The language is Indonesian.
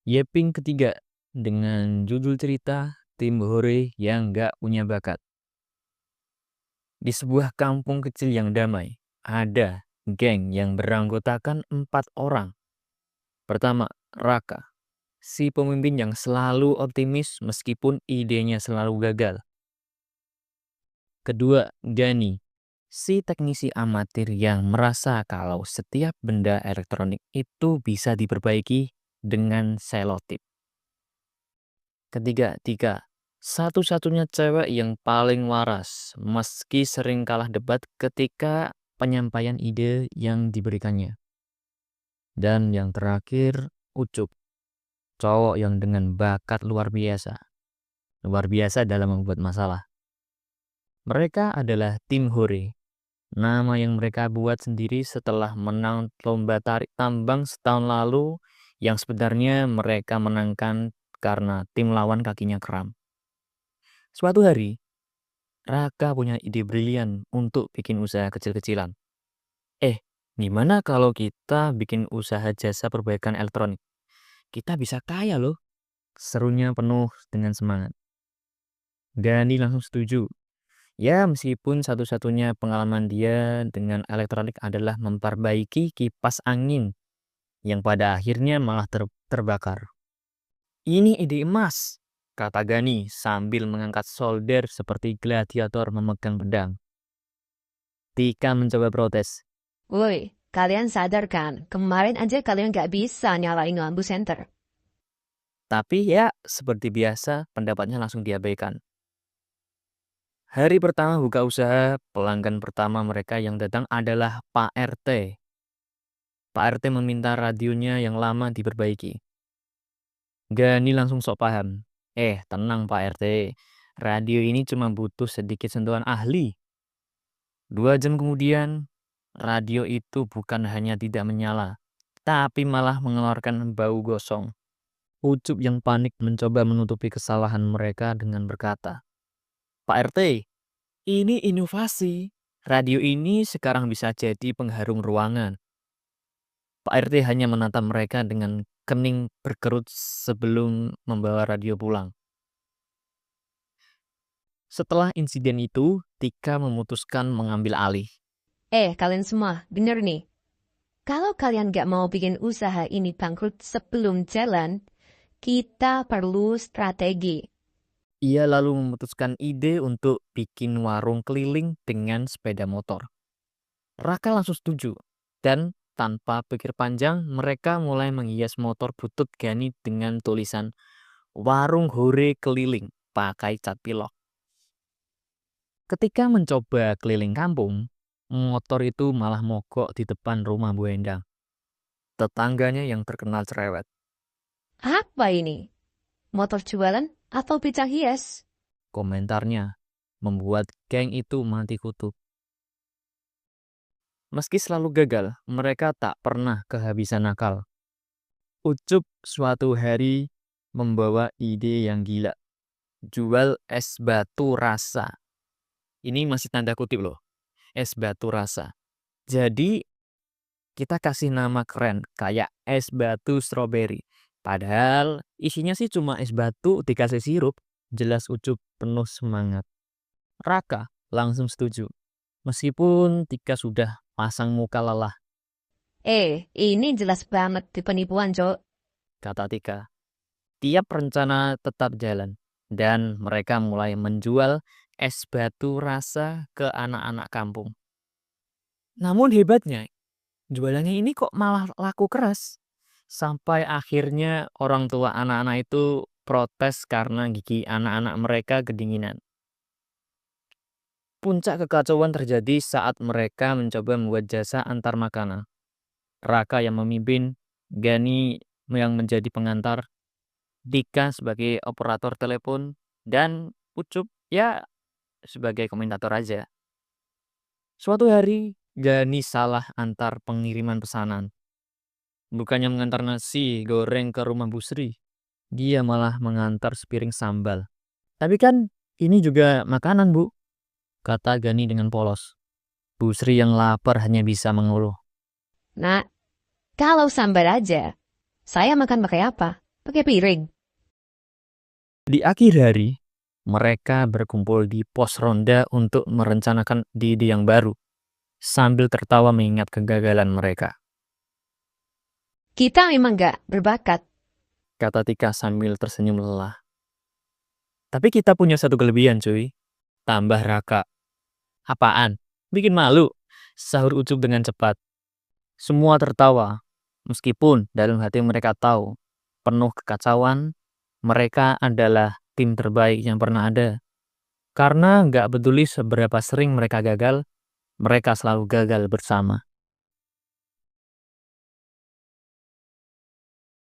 Yeping ketiga dengan judul cerita Tim Hore yang gak punya bakat. Di sebuah kampung kecil yang damai, ada geng yang beranggotakan 4 orang. Pertama, Raka, si pemimpin yang selalu optimis meskipun idenya selalu gagal. Kedua, Gani, si teknisi amatir yang merasa kalau setiap benda elektronik itu bisa diperbaiki dengan selotip. Ketiga, Tika, satu-satunya cewek yang paling waras meski sering kalah debat ketika penyampaian ide yang diberikannya. Dan yang terakhir, Ucup, cowok yang dengan bakat luar biasa. Luar biasa dalam membuat masalah. Mereka adalah tim Hore, nama yang mereka buat sendiri setelah menang lomba tarik tambang setahun lalu yang sebenarnya mereka menangkan karena tim lawan kakinya kram. Suatu hari, Raka punya ide brilian untuk bikin usaha kecil-kecilan. Gimana kalau kita bikin usaha jasa perbaikan elektronik? Kita bisa kaya loh. Serunya penuh dengan semangat. Gani langsung setuju. Ya, meskipun satu-satunya pengalaman dia dengan elektronik adalah memperbaiki kipas angin yang pada akhirnya malah terbakar. Ini ide emas, kata Gani sambil mengangkat solder seperti gladiator memegang pedang. Tika mencoba protes. Woi, kalian sadar kan? Kemarin aja kalian gak bisa nyalain lampu senter. Tapi ya, seperti biasa, pendapatnya langsung diabaikan. Hari pertama buka usaha, pelanggan pertama mereka yang datang adalah Pak RT. Pak RT meminta radionya yang lama diperbaiki. Gani langsung sok paham. Tenang Pak RT. Radio ini cuma butuh sedikit sentuhan ahli. 2 jam kemudian, radio itu bukan hanya tidak menyala, tapi malah mengeluarkan bau gosong. Ucup yang panik mencoba menutupi kesalahan mereka dengan berkata, Pak RT, ini inovasi. Radio ini sekarang bisa jadi pengharum ruangan. Pak RT hanya menatap mereka dengan kening berkerut sebelum membawa radio pulang. Setelah insiden itu, Tika memutuskan mengambil alih. Kalian semua, denger nih. Kalau kalian gak mau bikin usaha ini bangkrut sebelum jalan, kita perlu strategi. Ia lalu memutuskan ide untuk bikin warung keliling dengan sepeda motor. Raka langsung setuju, dan tanpa pikir panjang, mereka mulai menghias motor butut Gani dengan tulisan Warung Hore Keliling pakai cat pilok. Ketika mencoba keliling kampung, motor itu malah mogok di depan rumah Bu Endang. Tetangganya yang terkenal cerewet. Apa ini? Motor jualan atau pizza hias? Komentarnya membuat geng itu mati kutu. Meski selalu gagal, mereka tak pernah kehabisan akal. Ucup suatu hari membawa ide yang gila. Jual es batu rasa. Ini masih tanda kutip loh. Es batu rasa. Jadi kita kasih nama keren kayak es batu stroberi. Padahal isinya sih cuma es batu dikasih sirup. Jelas Ucup penuh semangat. Raka langsung setuju. Meskipun Tika sudah pasang muka lelah, Ini jelas banget di penipuan, Cok. kata Tika. Tiap rencana tetap jalan. Dan mereka mulai menjual es batu rasa ke anak-anak kampung. Namun hebatnya, jualannya ini kok malah laku keras. Sampai akhirnya orang tua anak-anak itu protes karena gigi anak-anak mereka kedinginan. Puncak kekacauan terjadi saat mereka mencoba membuat jasa antar makanan. Raka yang memimpin, Gani yang menjadi pengantar, Dika sebagai operator telepon, dan Ucup ya sebagai komentator aja. Suatu hari, Gani salah antar pengiriman pesanan. Bukannya mengantar nasi goreng ke rumah Bu Sri, dia malah mengantar sepiring sambal. Tapi kan ini juga makanan, Bu, kata Gani dengan polos. Bu Sri yang lapar hanya bisa mengeluh. Nah, kalau sambar aja, saya makan pakai apa? pakai piring. Di akhir hari, mereka berkumpul di pos ronda untuk merencanakan ide yang baru, sambil tertawa mengingat kegagalan mereka. Kita memang gak berbakat. Kata Tika sambil tersenyum lelah. Tapi kita punya satu kelebihan, cuy. Tambah Raka. Apaan? Bikin malu, sahur Ucup dengan cepat. Semua tertawa, meskipun dalam hati mereka tahu, penuh kekacauan, mereka adalah tim terbaik yang pernah ada. Karena nggak peduli seberapa sering mereka gagal, mereka selalu gagal bersama.